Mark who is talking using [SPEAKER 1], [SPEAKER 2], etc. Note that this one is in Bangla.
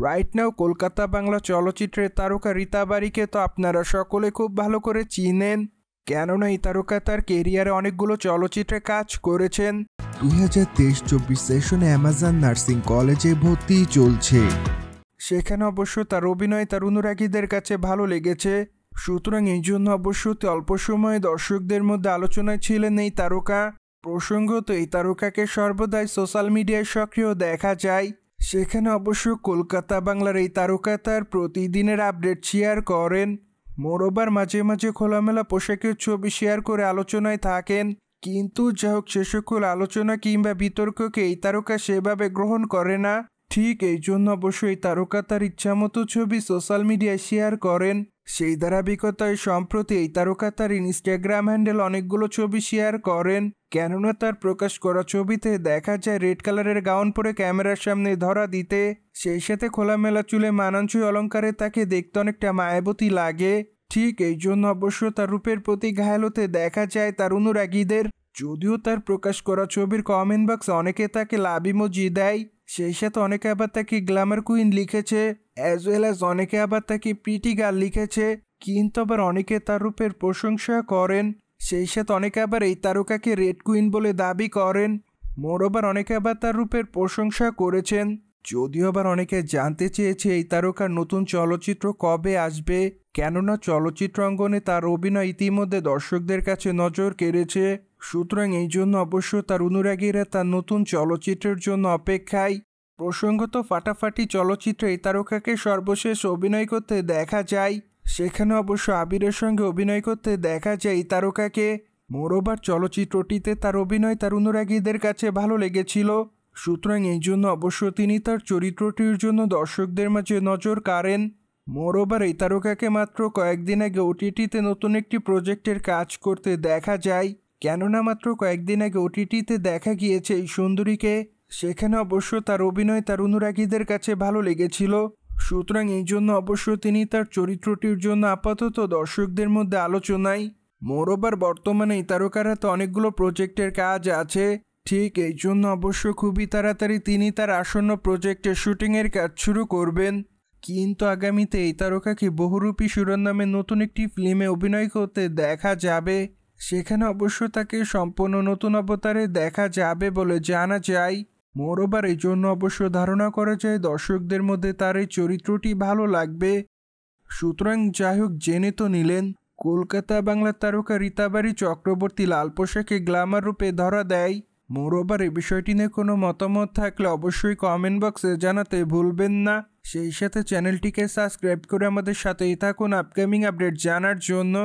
[SPEAKER 1] রাইট নাও কলকাতা বাংলা চলচ্চিত্রের তারকা রীতা বারিকে তো আপনারা সকলে খুব ভালো করে চিনেন, কেননা এই তারকা তার কেরিয়ারে অনেকগুলো চলচ্চিত্রে কাজ করেছেন।
[SPEAKER 2] 2023-24 সেশনে অ্যামাজন নার্সিং কলেজে ভর্তি চলছে।
[SPEAKER 1] সেখানে অবশ্য তার অভিনয় তার অনুরাগীদের কাছে ভালো লেগেছে, সুতরাং এই জন্য অবশ্য অল্প সময়ে দর্শকদের মধ্যে আলোচনায় ছিলেন এই তারকা। প্রসঙ্গত এই তারকাকে সর্বদাই সোশ্যাল মিডিয়ায় সক্রিয় দেখা যায়। সেখানে অবশ্য কলকাতা বাংলার এই তারকা তার প্রতিদিনের আপডেট শেয়ার করেন। মোরোবার মাঝে মাঝে খোলামেলা পোশাকের ছবি শেয়ার করে আলোচনায় থাকেন, কিন্তু যা হোক সে সকল আলোচনা কিংবা বিতর্ককে এই তারকা সেভাবে গ্রহণ করে না। ঠিক এই জন্য অবশ্যই এই তারকা তার ইচ্ছামতো ছবি সোশ্যাল মিডিয়ায় শেয়ার করেন। সেই ধারাবাহিকতায় সম্প্রতি এই তারকা তার ইনস্টাগ্রাম হ্যান্ডেল অনেকগুলো ছবি শেয়ার করেন, কেননা তার প্রকাশ করা ছবিতে দেখা যায় রেড কালারের গাউন পরে ক্যামেরার সামনে ধরা দিতে, সেই সাথে খোলামেলা চুলে মানানসই অলঙ্কারে তাকে দেখতে অনেকটা মায়াবতী লাগে। ঠিক এই জন্য অবশ্য তার রূপের প্রতি ঘায়াল হতে দেখা যায় তার অনুরাগীদের। যদিও তার প্রকাশ করা ছবির কমেন্ট বক্সে অনেকে তাকে লাভ ইমোজি দেয়, সেই সাথে অনেকে আবার তাকে গ্ল্যামার কুইন লিখেছে, অ্যাজ ওয়েল অ্যাজ অনেকে আবার তাকে প্রিটি গার্ল লিখেছে, কিন্তু আবার অনেকে তার রূপের প্রশংসা করেন। সেই সাথে অনেকে আবার এই তারকাকে রেড কুইন বলে দাবি করেন। মোরোবার অনেকে আবার তার রূপের প্রশংসা করেছেন। যদিও আবার অনেকে জানতে চেয়েছে এই তারকার নতুন চলচ্চিত্র কবে আসবে, কেননা চলচ্চিত্র অঙ্গনে তার অভিনয় ইতিমধ্যে দর্শকদের কাছে নজর কেড়েছে। সুতরাং এই জন্য অবশ্য তার অনুরাগীরা তার নতুন চলচ্চিত্রের জন্য অপেক্ষায়। প্রসঙ্গত ফাটাফাটি চলচ্চিত্রে এই তারকাকে সর্বশেষ অভিনয় করতে দেখা যায়, সেখানে অবশ্য আবিরের সঙ্গে অভিনয় করতে দেখা যায় এই তারকাকে। মোরোবার চলচ্চিত্রটিতে তার অভিনয় তার অনুরাগীদের কাছে ভালো লেগেছিল, সুতরাং এই জন্য অবশ্য তিনি তার চরিত্রটির জন্য দর্শকদের মাঝে নজর কাড়েন। মোরোবার এই তারকাকে মাত্র কয়েকদিন আগে ওটিটিতে নতুন একটি প্রজেক্টের কাজ করতে দেখা যায়, কেননা মাত্র কয়েকদিন আগে ওটিটিতে দেখা গিয়েছে এই সুন্দরীকে। সেখানে অবশ্য তার অভিনয় তার অনুরাগীদের কাছে ভালো লেগেছিল, সুতরাং এই জন্য অবশ্য তিনি তার চরিত্রটির জন্য আপাতত দর্শকদের মধ্যে আলোচনায়। মোরোবার বর্তমানে এই তারকার হাতে অনেকগুলো প্রজেক্টের কাজ আছে, ঠিক এই জন্য অবশ্য খুবই তাড়াতাড়ি তিনি তার আসন্ন প্রজেক্টের শুটিংয়ের কাজ শুরু করবেন। কিন্তু আগামীতে এই তারকাকে বহুরূপী শিরোনামে নতুন একটি ফিল্মে অভিনয় করতে দেখা যাবে, সেখানে অবশ্য তাকে সম্পূর্ণ নতুন অবতারে দেখা যাবে বলে জানা যায়। মোরোবার এই জন্য অবশ্য ধারণা করা যায় দর্শকদের মধ্যে তার এই চরিত্রটি ভালো লাগবে। সুতরাং যাই হোক, জেনে তো নিলেন কলকাতা বাংলার তারকা রীতা বারি চক্রবর্তী লাল পোশাকে গ্ল্যামার রূপে ধরা দেয়। মোরোবার এই বিষয়টি নিয়ে কোনো মতামত থাকলে অবশ্যই কমেন্ট বক্সে জানাতে ভুলবেন না। সেই সাথে চ্যানেলটিকে সাবস্ক্রাইব করে আমাদের সাথেই থাকুন আপকামিং আপডেট জানার জন্য।